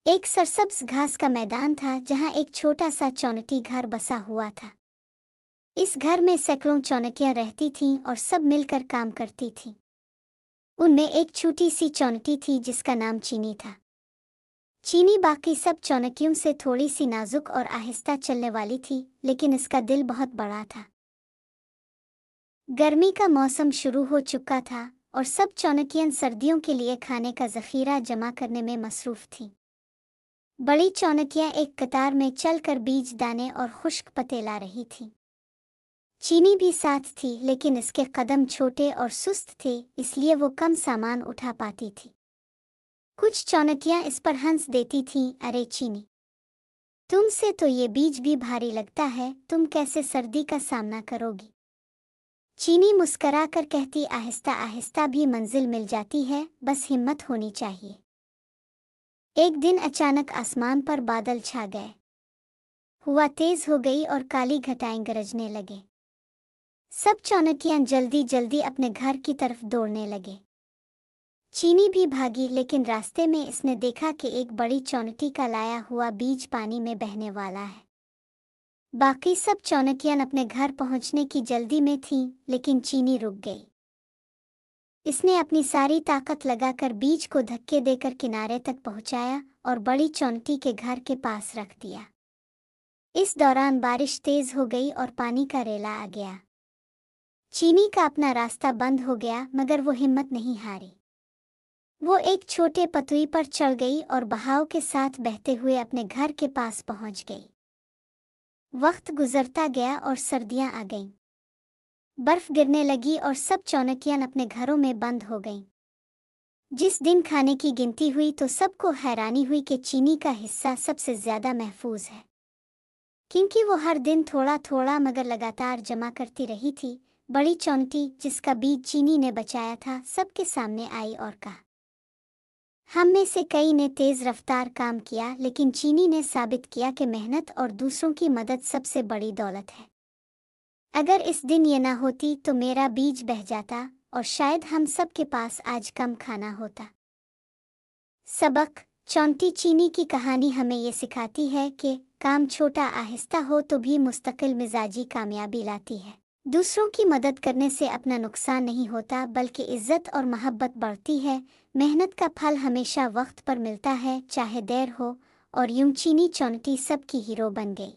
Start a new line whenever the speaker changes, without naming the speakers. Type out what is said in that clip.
एक सरसब्ज घास का मैदान था जहाँ एक छोटा सा चौनटी घर बसा हुआ था। इस घर में सैकड़ों चौनकियां रहती थीं और सब मिलकर काम करती थीं। उनमें एक छोटी सी चौनटी थी जिसका नाम चीनी था। चीनी बाकी सब चौनकियों से थोड़ी सी नाजुक और आहिस्ता चलने वाली थी, लेकिन इसका दिल बहुत बड़ा था। गर्मी का मौसम शुरू हो चुका था और सब चौनकियां सर्दियों के लिए खाने का जखीरा जमा करने में मसरूफ थीं। बड़ी चौनकियां एक कतार में चलकर बीज दाने और खुश्क पत्ते ला रही थीं। चीनी भी साथ थी, लेकिन इसके कदम छोटे और सुस्त थे, इसलिए वो कम सामान उठा पाती थी। कुछ चौनकियां इस पर हंस देती थीं, अरे चीनी, तुमसे तो ये बीज भी भारी लगता है, तुम कैसे सर्दी का सामना करोगी? चीनी मुस्करा कर कहती, आहिस्ता आहिस्ता भी मंजिल मिल जाती है, बस हिम्मत होनी चाहिए। एक दिन अचानक आसमान पर बादल छा गए। हवा तेज हो गई और काली घटाएं गरजने लगे। सब चौनकियां जल्दी जल्दी अपने घर की तरफ दौड़ने लगे। चीनी भी भागी, लेकिन रास्ते में इसने देखा कि एक बड़ी चौनटी का लाया हुआ बीज पानी में बहने वाला है। बाकी सब चौनकियां अपने घर पहुंचने की जल्दी में थीं, लेकिन चीनी रुक गई। इसने अपनी सारी ताकत लगाकर बीज को धक्के देकर किनारे तक पहुंचाया और बड़ी चौनटी के घर के पास रख दिया। इस दौरान बारिश तेज हो गई और पानी का रेला आ गया। चीनी का अपना रास्ता बंद हो गया, मगर वो हिम्मत नहीं हारी। वो एक छोटे पतुई पर चढ़ गई और बहाव के साथ बहते हुए अपने घर के पास पहुंच गई। वक्त गुजरता गया और सर्दियां आ गईं। बर्फ गिरने लगी और सब चौनकियां अपने घरों में बंद हो गईं। जिस दिन खाने की गिनती हुई तो सबको हैरानी हुई कि चीनी का हिस्सा सबसे ज्यादा महफूज है, क्योंकि वो हर दिन थोड़ा थोड़ा मगर लगातार जमा करती रही थी। बड़ी चौनटी, जिसका बीज चीनी ने बचाया था, सबके सामने आई और कहा, हम में से कई ने तेज रफ्तार काम किया, लेकिन चीनी ने साबित किया कि मेहनत और दूसरों की मदद सबसे बड़ी दौलत है। अगर इस दिन ये ना होती तो मेरा बीज बह जाता और शायद हम सब के पास आज कम खाना होता। सबक: चौंटी चीनी की कहानी हमें ये सिखाती है कि काम छोटा आहिस्ता हो तो भी मुस्तकिल मिजाजी कामयाबी लाती है। दूसरों की मदद करने से अपना नुकसान नहीं होता, बल्कि इज्जत और मोहब्बत बढ़ती है। मेहनत का फल हमेशा वक्त पर मिलता है, चाहे देर हो। और यूं चीनी चौंटी सबकी हीरो बन गई।